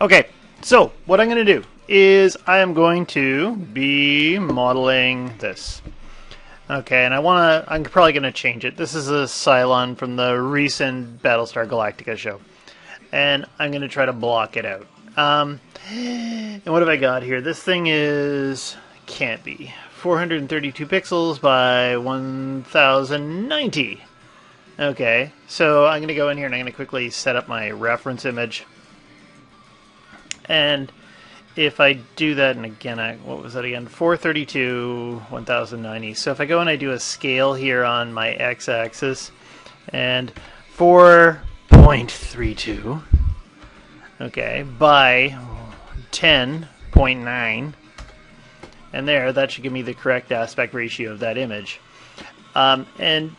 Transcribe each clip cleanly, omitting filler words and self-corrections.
Okay, so what I'm going to do is I am going to be modeling this. Okay, and I'm probably going to change it. This is a Cylon from the recent Battlestar Galactica show. And I'm going to try to block it out. And what have I got here? This thing can't be 432 pixels by 1090. Okay, so I'm going to go in here and I'm going to quickly set up my reference image. And if I do that, and again, what was that again? 432, 1090. So if I go and I do a scale here on my x-axis, and 4.32, okay, by 10.9, and that should give me the correct aspect ratio of that image. And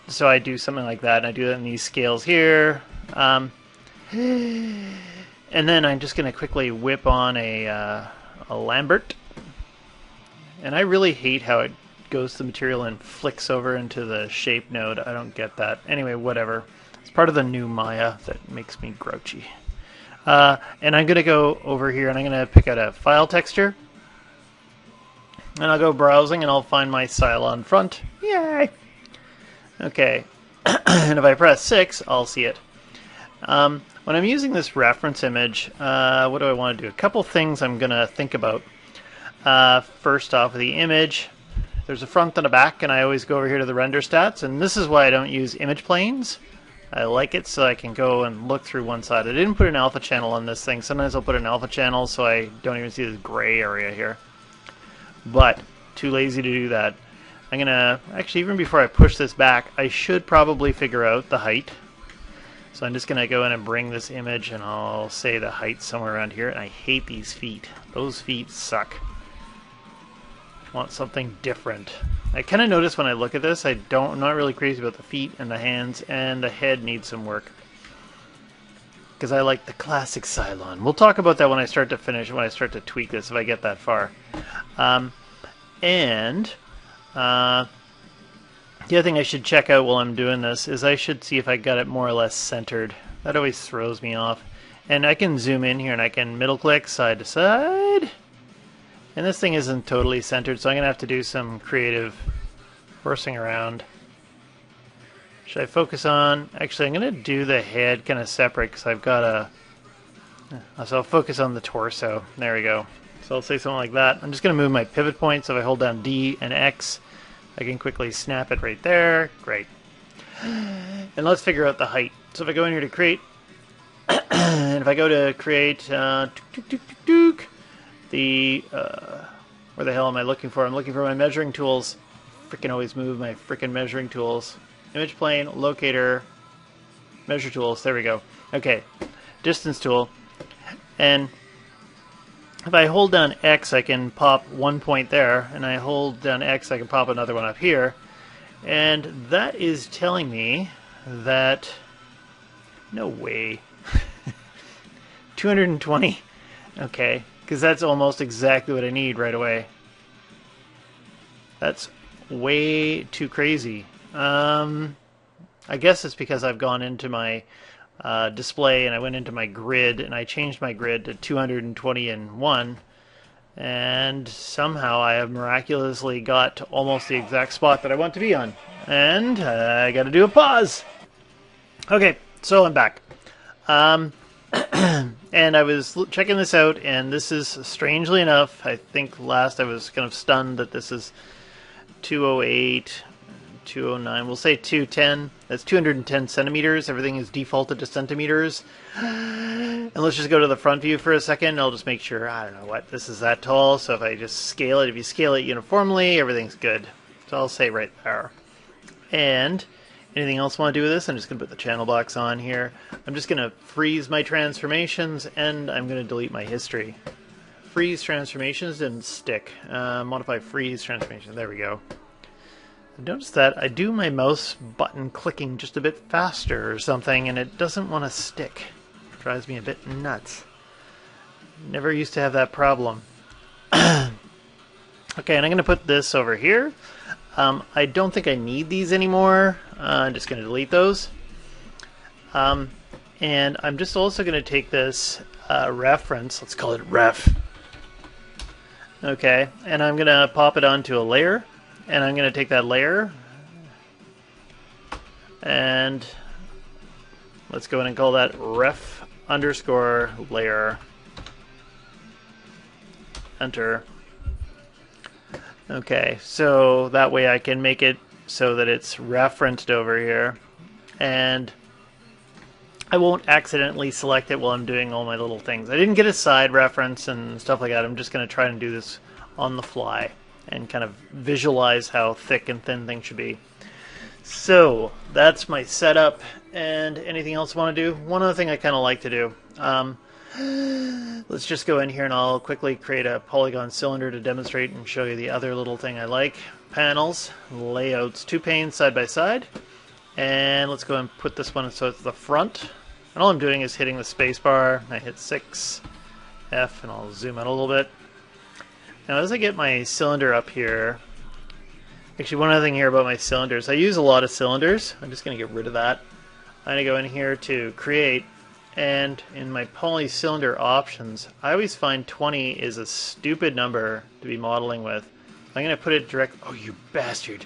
so I do something like that, and I do that in these scales here. And then I'm just going to quickly whip on a Lambert. And I really hate how it goes to the material and flicks over into the shape node. I don't get that. Anyway, whatever. It's part of the new Maya that makes me grouchy. And I'm going to go over here and I'm going to pick out a file texture. And I'll go browsing and I'll find my Cylon front. Yay! Okay. And if I press 6, I'll see it. When I'm using this reference image, what do I want to do? A couple things I'm going to think about. First off, with the image, there's a front and a back, and I always go over here to the render stats, and this is why I don't use image planes. I like it so I can go and look through one side. I didn't put an alpha channel on this thing. Sometimes I'll put an alpha channel so I don't even see this gray area here. But, too lazy to do that. I'm going to, actually, even before I push this back, I should probably figure out the height. So I'm just going to go in and bring this image, and I'll say the height somewhere around here. And I hate these feet. Those feet suck. I want something different. I kind of notice when I look at this, I'm not really crazy about the feet and the hands, and the head needs some work. Because I like the classic Cylon. We'll talk about that when I start to tweak this, if I get that far. The other thing I should check out while I'm doing this is I should see if I got it more or less centered. That always throws me off. And I can zoom in here and I can middle click side to side. And this thing isn't totally centered, so I'm going to have to do some creative horsing around. Should I focus on... Actually, I'm going to do the head kind of separate because I've got a... So I'll focus on the torso. There we go. So I'll say something like that. I'm just going to move my pivot points. So if I hold down D and X, I can quickly snap it right there. Great. And let's figure out the height. So if I go in here to create, and if I go to create, where the hell am I looking for? I'm looking for my measuring tools. Freaking always move my freaking measuring tools. Image plane, locator, measure tools. There we go. Okay, distance tool. And if I hold down X, I can pop one point there, and I hold down X, I can pop another one up here. And that is telling me that... No way. 220? Okay, because that's almost exactly what I need right away. That's way too crazy. I guess it's because I've gone into my display and I went into my grid and I changed my grid to 220 and 1, and somehow I have miraculously got to almost the exact spot that I want to be on. And I gotta do a pause. Okay, so I'm back. And I was checking this out, and this is, strangely enough, I think last I was kind of stunned that this is 208, 209, we'll say 210. That's 210 centimeters. Everything is defaulted to centimeters. And let's just go to the front view for a second. I'll just make sure, I don't know what, this is that tall. So if I just scale it, if you scale it uniformly, everything's good. So I'll say right there. And anything else I want to do with this? I'm just going to put the channel box on here. I'm just going to freeze my transformations, and I'm going to delete my history. Freeze transformations didn't stick. Modify freeze transformation. There we go. Notice that I do my mouse button clicking just a bit faster or something, and it doesn't want to stick. It drives me a bit nuts. Never used to have that problem. Okay, and I'm going to put this over here. I don't think I need these anymore. I'm just going to delete those. And I'm just also going to take this reference, let's call it ref. Okay, and I'm going to pop it onto a layer, and I'm going to take that layer, and let's go in and call that ref underscore layer. Enter. Okay, so that way I can make it so that it's referenced over here, and I won't accidentally select it while I'm doing all my little things. I didn't get a side reference and stuff like that. I'm just going to try and do this on the fly and kind of visualize how thick and thin things should be. So that's my setup. And anything else I want to do? One other thing I kind of like to do. Let's just go in here and I'll quickly create a polygon cylinder to demonstrate and show you the other little thing I like. Panels, layouts, 2 panes side by side. And let's go and put this one so it's the front. And all I'm doing is hitting the space bar. I hit 6, F, and I'll zoom out a little bit. Now as I get my cylinder up here, actually one other thing here about my cylinders, I use a lot of cylinders. I'm just going to get rid of that. I'm going to go in here to create, and in my poly cylinder options, I always find 20 is a stupid number to be modeling with. I'm going to put it direct. Oh, you bastard!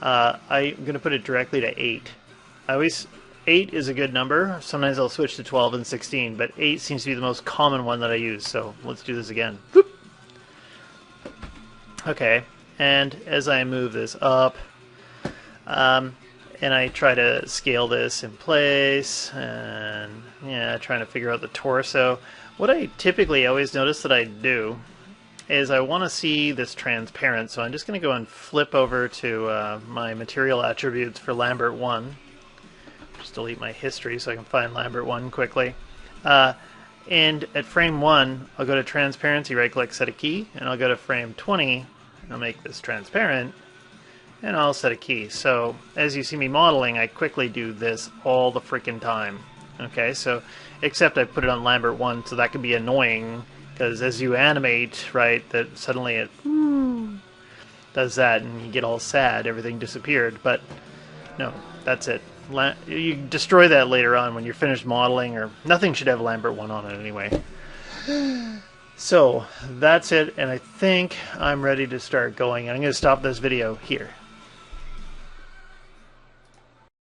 I'm going to put it directly to 8. 8 is a good number. Sometimes I'll switch to 12 and 16, but 8 seems to be the most common one that I use. So let's do this again. Boop. Okay, and as I move this up, and I try to scale this in place, and yeah, trying to figure out the torso. What I typically always notice that I do is I want to see this transparent, so I'm just going to go and flip over to my material attributes for Lambert 1. Just delete my history so I can find Lambert 1 quickly. And at frame 1, I'll go to transparency, right-click, set a key, and I'll go to frame 20, and I'll make this transparent, and I'll set a key. So as you see me modeling, I quickly do this all the freaking time. Okay, so except I put it on Lambert 1, so that can be annoying, because as you animate, right, that suddenly it does that, and you get all sad, everything disappeared. But no, that's it. You destroy that later on when you're finished modeling, or nothing should have Lambert 1 on it anyway. So that's it, and I think I'm ready to start going. I'm going to stop this video here.